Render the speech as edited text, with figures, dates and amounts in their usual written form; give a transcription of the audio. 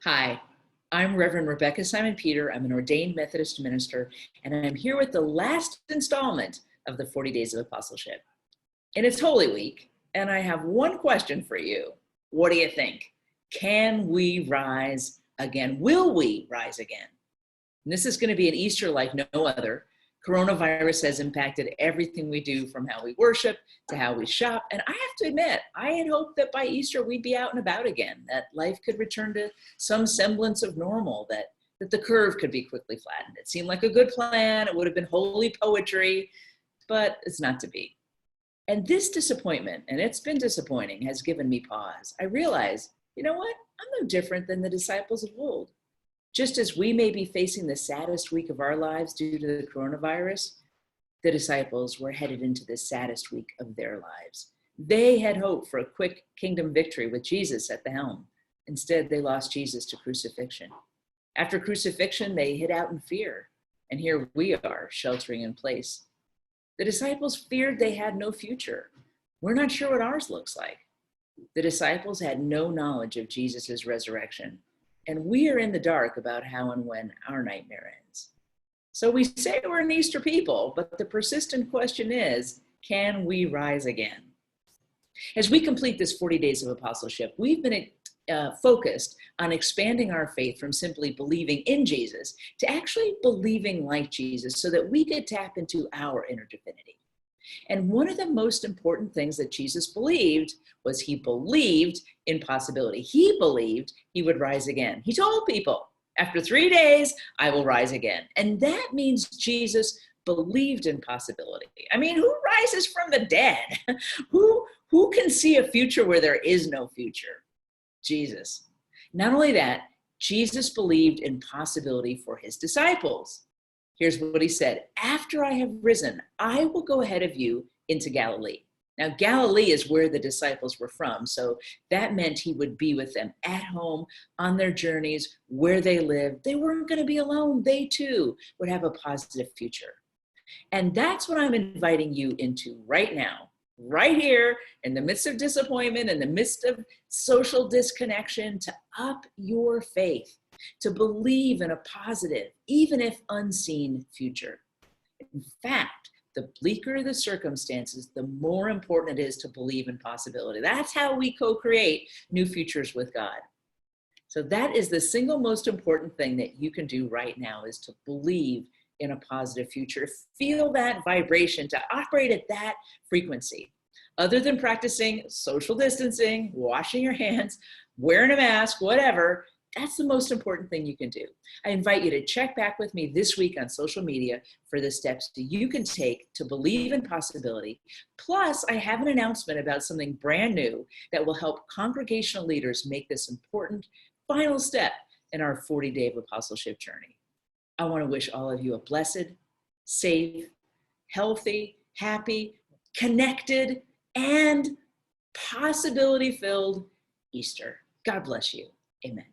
Hi, I'm Reverend Rebecca Simon Peter. I'm an ordained Methodist minister, and I'm here with the last installment of the 40 Days of Apostleship. And it's Holy Week, and I have one question for you. What do you think? Can we rise again? Will we rise again? And this is going to be an Easter like no other. Coronavirus has impacted everything we do, from how we worship to how we shop. And I have to admit, I had hoped that by Easter we'd be out and about again, that life could return to some semblance of normal, that the curve could be quickly flattened. It seemed like a good plan. It would have been holy poetry, but it's not to be. And this disappointment, and it's been disappointing, has given me pause. I realize, you know what? I'm no different than the disciples of old. Just as we may be facing the saddest week of our lives due to the coronavirus, the disciples were headed into the saddest week of their lives. They had hoped for a quick kingdom victory with Jesus at the helm. Instead, they lost Jesus to crucifixion. After crucifixion, they hid out in fear. And here we are, sheltering in place. The disciples feared they had no future. We're not sure what ours looks like. The disciples had no knowledge of Jesus' resurrection. And we are in the dark about how and when our nightmare ends. So we say we're an Easter people, but the persistent question is, can we rise again? As we complete this 40 days of apostleship, we've been focused on expanding our faith from simply believing in Jesus to actually believing like Jesus, so that we could tap into our inner divinity. And one of the most important things that Jesus believed was he believed in possibility. He believed he would rise again. He told people, after 3 days, I will rise again. And that means Jesus believed in possibility. I mean, who rises from the dead? Who can see a future where there is no future? Jesus. Not only that, Jesus believed in possibility for his disciples. Here's what he said: after I have risen, I will go ahead of you into Galilee. Now, Galilee is where the disciples were from, so that meant he would be with them at home, on their journeys, where they lived. They weren't going to be alone. They too would have a positive future. And that's what I'm inviting you into right now, right here, in the midst of disappointment, in the midst of social disconnection, to up your faith, to believe in a positive, even if unseen, future. In fact, the bleaker the circumstances, the more important it is to believe in possibility. That's how we co-create new futures with God. So that is the single most important thing that you can do right now, is to believe in a positive future. Feel that vibration, to operate at that frequency. Other than practicing social distancing, washing your hands, wearing a mask, whatever, that's the most important thing you can do. I invite you to check back with me this week on social media for the steps that you can take to believe in possibility. Plus, I have an announcement about something brand new that will help congregational leaders make this important final step in our 40-day of apostleship journey. I want to wish all of you a blessed, safe, healthy, happy, connected, and possibility-filled Easter. God bless you. Amen.